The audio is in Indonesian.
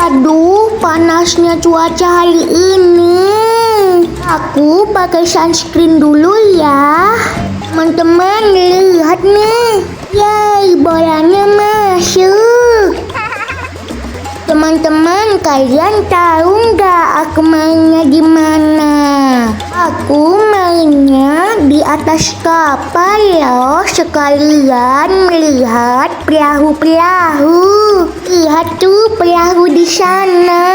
Aduh, panasnya cuaca hari ini. Aku pakai sunscreen dulu ya. Teman-teman, lihat nih. Yeay, bolanya masuk. Teman-teman, kalian tahu nggak aku mainnya di mana? Aku mainnya di atas kapal loh, sekalian melihat perahu-perahu. Lihat tuh perahu di sana.